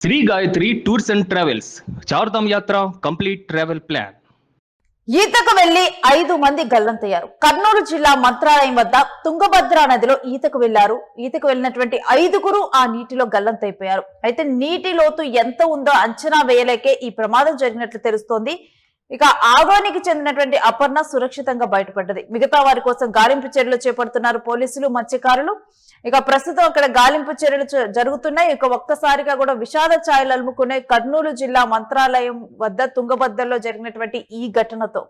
Shri Gayatri tours and travels Chardham yatra complete travel plan. ఈతకు వెళ్లి 5 మంది గల్లంతయ్యారు. కర్నూలు జిల్లా మంత్రాలయం వద్ద తుంగభద్ర నదిలో ఈతకు వెళ్లారు. ఈతకు వెళ్లినటువంటి 5గురు ఆ నీటిలో గల్లంతైపోయారు. అయితే నీటి లోతు ఎంత ఉందో అంచనా వేయలేకే ఈ ప్రమాదం జరిగినట్లు తెలుస్తోంది. ఇక ఆగోనికి చెందినటువంటి అపర్ణ సురక్షితంగా బయటపడ్డది. మిగతా వారి కోసం గాలింపు చర్యలు చేపడుతున్నారు పోలీసులు, మత్స్యకారులు. ఇక ప్రస్తుతం అక్కడ గాలింపు చర్యలు జరుగుతున్నాయి. ఇక ఒక్కసారిగా కూడా విషాద ఛాయలు అలుముకున్నాయి కర్నూలు జిల్లా మంత్రాలయం వద్ద తుంగభద్రలో జరిగినటువంటి ఈ ఘటనతో.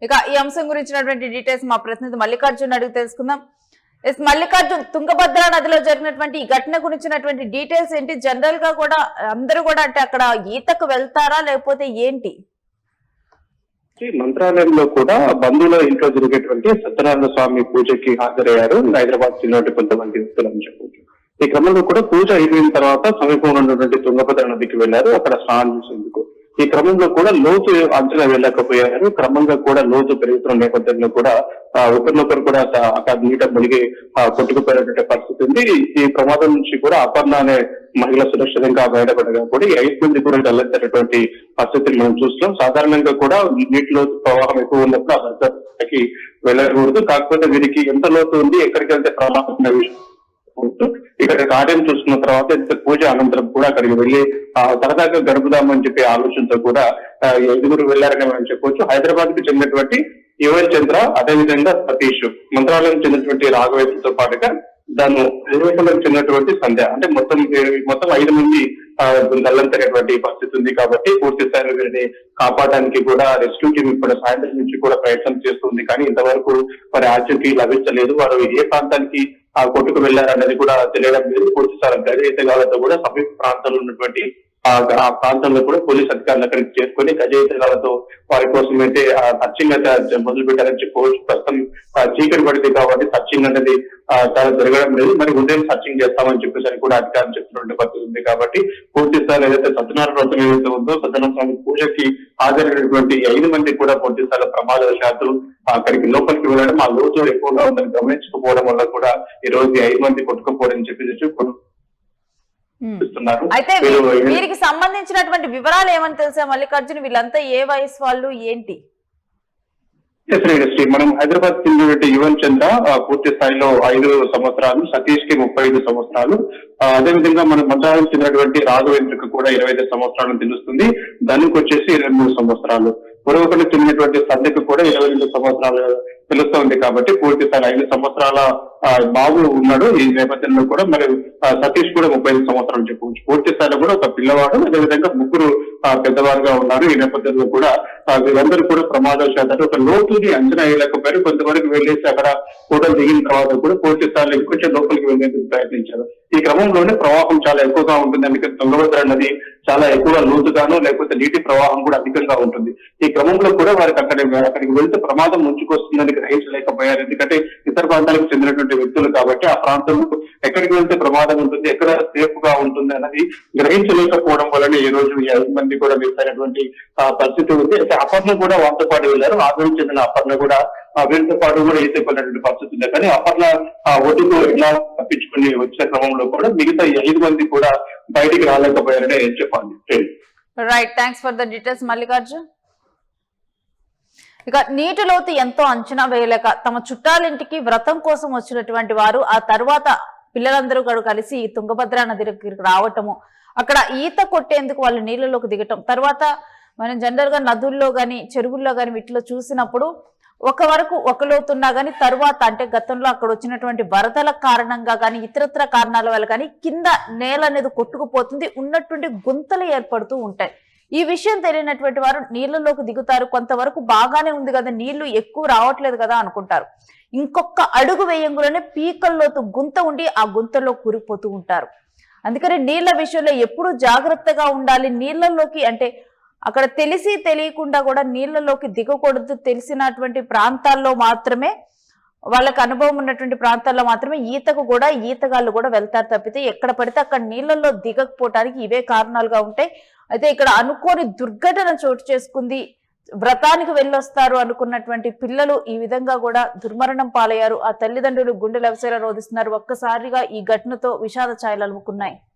ఇక ఈ అంశం గురించినటువంటి డీటెయిల్స్ మా ప్రతినిధి మల్లికార్జున్ అడిగి తెలుసుకుందాం. ఎస్ మల్లికార్జున్, తుంగభద్ర నదిలో జరిగినటువంటి ఈ ఘటన గురించినటువంటి డీటెయిల్స్ ఏంటి? జనరల్ గా కూడా అందరూ కూడా అంటే అక్కడ ఈతకు వెళ్తారా లేకపోతే ఏంటి? మంత్రాలయంలో కూడా బంధువుల ఇంట్లో జరిగేటువంటి సత్యనారాయణ స్వామి పూజకి హాజరయ్యారు హైదరాబాద్ చెందినటువంటి కొంతమంది వ్యక్తులు అని చెప్పవచ్చు. ఈ క్రమంలో కూడా పూజ అయిపోయిన తర్వాత సమీపంలో ఉన్నటువంటి తుంగభద్ర నదికి వెళ్లారు అక్కడ స్నానం చేసేందుకు. ఈ క్రమంలో కూడా లోతు అంచనా వెళ్ళకపోయారు. క్రమంగా కూడా లోతు పెరుగుతున్న నేపథ్యంలో కూడా ఒకరినొకరు కూడా అక్కడ నీట మునిగి కొట్టుకుపోయినటువంటి పరిస్థితి ఉంది. ఈ ప్రమాదం నుంచి కూడా అపర్ణ అనే మహిళ సురక్షితంగా బయటపడగా కూడా ఈ 5 మంది కూడా గల్లంతైనటువంటి పరిస్థితిని మనం చూస్తున్నాం. సాధారణంగా కూడా నీటిలో ప్రవాహం ఎక్కువ ఉన్నప్పుడు ఆ దగ్గరికి వెళ్ళకూడదు. కాకపోతే వీరికి ఎంత లోతు ఉంది, ఎక్కడికి వెళ్తే ప్రమాదం అనే విషయం ఇక్కడ కార్యం చూసుకున్న తర్వాత పూజ అనంతరం కూడా అక్కడికి వెళ్లి సరదాగా గడుపుదామని చెప్పి ఆలోచనతో కూడా 5గురు వెళ్లారని మనం చెప్పవచ్చు. హైదరాబాద్ కు చెందినటువంటి యువన్ చంద్ర, అదేవిధంగా సతీష్, మంత్రాలయం చెందినటువంటి రాఘవేంద్రతో పాటుగా దాన్ని నిర్వహణకు చెందినటువంటి సంధ్య, అంటే మొత్తం 5 మంది గల్లంతైనటువంటి పరిస్థితి ఉంది. కాబట్టి పూర్తి స్థాయిలో వీరిని కాపాడడానికి కూడా రెస్క్యూ టీం ఇప్పుడు సాయంత్రం నుంచి కూడా ప్రయత్నం చేస్తుంది. కానీ ఇంతవరకు వారి ఆచూకీ లభించలేదు. వారు ఏ ప్రాంతానికి కొట్టుకు వెళ్లారనేది కూడా తెలియడం లేదు. పూర్తి స్థాయి గజ ఈతగాళ్లతో కూడా సమీప ప్రాంతంలో ఉన్నటువంటి ఆ ప్రాంతంలో కూడా పోలీస్ అధికారులు అక్కడికి చేరుకొని గజ ఈతగాళ్లతో వారి కోసం అయితే సర్చింగ్ అయితే మొదలు పెట్టారని చెప్పవచ్చు. ప్రస్తుతం చీకటి పడింది కాబట్టి సర్చింగ్ అనేది చాలా జరగడం లేదు. మరి ఉదయం సర్చింగ్ చేస్తామని చెప్పేసి కూడా అధికారులు చెప్తున్నటువంటి పరిస్థితి ఉంది. కాబట్టి పూర్తి స్థాయిలో ఏదైతే సత్యనారాయణ వ్రతం ఏదైతే ఉందో సత్యనారాయణ స్వామి పూజకి హాజరైనటువంటి 5 మంది కూడా పూర్తి స్థాయిలో ప్రమాదవశాత్తు అక్కడికి లోపలికి వెళ్ళడం, ఆ లోతు ఎక్కువగా ఉందని గమనించకపోవడం వల్ల కూడా ఈ రోజు 5 మంది కొట్టుకుపోవడం చెప్పేసి అయితే వీరికి సంబంధించినటువంటి వివరాలు ఏమని తెలుసా మల్లికార్జున్? వీళ్ళంతా ఏ వయసు వాళ్ళు, ఏంటి? మనం హైదరాబాద్ చెందినటువంటి యువన్ చంద్ర పూర్తి స్థాయిలో 5 సంవత్సరాలు, సతీష్ కి 35 సంవత్సరాలు, అదేవిధంగా మన మంత్రాలయం చెందినటువంటి రాఘవేంద్రకు కూడా 25 సంవత్సరాలు తెలుస్తుంది. ధనుకు వచ్చేసి 23 సంవత్సరాలు, పొరవకుండా చెందినటువంటి సంధ్యకు కూడా 22 సంవత్సరాలు తెలుస్తోంది. కాబట్టి పూర్తి స్థాయి 5 సంవత్సరాల బాబు ఉన్నాడు. ఈ నేపథ్యంలో కూడా మరి సతీష్ కూడా 35 సంవత్సరాలు చెప్పవచ్చు. పూర్తి స్థాయిలో కూడా ఒక పిల్లవాడు, అదేవిధంగా 3 పెద్దవారుగా ఉన్నారు. ఈ నేపథ్యంలో కూడా వీరందరూ కూడా ప్రమాదవశాత్తు ఒక లోతుని అంచనా వేయలేకపోయారు. కొంతవరకు వెళ్ళేసి అక్కడ ఫోటోలు దిగిన తర్వాత కూడా పూర్తి స్థాయిలో ఇంకొంచెం లోపలికి వెళ్లేందుకు ప్రయత్నించారు. ఈ క్రమంలోనే ప్రవాహం చాలా ఎక్కువగా ఉంటుంది. అందుకని తుంగభద్ర నది చాలా ఎక్కువ లోతుగాను, లేకపోతే నీటి ప్రవాహం కూడా అధికంగా ఉంటుంది. ఈ క్రమంలో కూడా వారికి అక్కడికి వెళ్తే ప్రమాదం ముంచుకొస్తుందని గ్రహించలేకపోయారు. ఎందుకంటే ఇతర ప్రాంతాలకు చెందినటువంటి వ్యక్తులు కాబట్టి ఆ ప్రాంతంలో ఎక్కడికి వెళ్తే ప్రమాదం ఉంటుంది, ఎక్కడ సేఫ్ గా ఉంటుంది అన్నది గ్రహించలేకపోవడం వల్లనే ఈ రోజు ఈ 5 మంది కూడా మిస్ అయినటువంటి పరిస్థితి ఉంది. అయితే అపర్ణ కూడా వారితో పాటు వెళ్ళారు. ఆగ్రహం చెందిన అపర్ణ కూడా వీరితో పాటు కూడా ఈతకొన్నటువంటి పరిస్థితి ఉంది. కానీ అపర్ణ ఒడ్డుకు ఇలా తప్పించుకుని వచ్చిన క్రమంలో కూడా మిగతా 5 మంది కూడా బయటికి రాలేకపోయారనే చెప్పాలి. Right, thanks for the details Mallikarjun. ఇక నీటి లోతు ఎంతో అంచనా వేయలేక తమ చుట్టాలింటికి వ్రతం కోసం వచ్చినటువంటి వారు ఆ తర్వాత పిల్లలందరూ కూడా కలిసి తుంగభద్ర నది దగ్గరికి రావటము, అక్కడ ఈత కొట్టేందుకు వాళ్ళు నీళ్ళలోకి దిగటం, తర్వాత మనం జనరల్ గా నదుల్లో గాని చెరువుల్లో గాని వీటిలో చూసినప్పుడు ఒక వరకు ఒక లోతున్నా గానీ తర్వాత అంటే గతంలో అక్కడ వచ్చినటువంటి వరదల కారణంగా గానీ ఇతరత్ర కారణాల వల్ల కానీ కింద నేల అనేది కొట్టుకుపోతుంది, ఉన్నటువంటి గుంతలు ఏర్పడుతూ ఉంటాయి. ఈ విషయం తెలియనటువంటి వారు నీళ్లలోకి దిగుతారు. కొంతవరకు బాగానే ఉంది కదా, నీళ్లు ఎక్కువ రావట్లేదు కదా అనుకుంటారు. ఇంకొక అడుగు వేయంగానే పీకల్లోతు గుంత ఉండి ఆ గుంతలో కూరిపోతూ ఉంటారు. అందుకని నీళ్ల విషయంలో ఎప్పుడు జాగ్రత్తగా ఉండాలి. నీళ్లలోకి అంటే అక్కడ తెలిసి తెలియకుండా కూడా నీళ్లలోకి దిగకూడదు. తెలిసినటువంటి ప్రాంతాల్లో మాత్రమే వాళ్ళకి అనుభవం ఉన్నటువంటి ప్రాంతాల్లో మాత్రమే ఈతగాళ్ళు కూడా వెళ్తారు తప్పితే ఎక్కడ పడితే అక్కడ నీళ్ళల్లో దిగకపోవటానికి ఇవే కారణాలుగా ఉంటాయి. అయితే ఇక్కడ అనుకోని దుర్ఘటన చోటు చేసుకుంది. వ్రతానికి వెళ్ళొస్తారు అనుకున్నటువంటి పిల్లలు ఈ విధంగా కూడా దుర్మరణం పాలయ్యారు. ఆ తల్లిదండ్రులు గుండెలవసేలా రోధిస్తున్నారు. ఒక్కసారిగా ఈ ఘటనతో విషాద ఛాయలు అలుముకున్నాయి.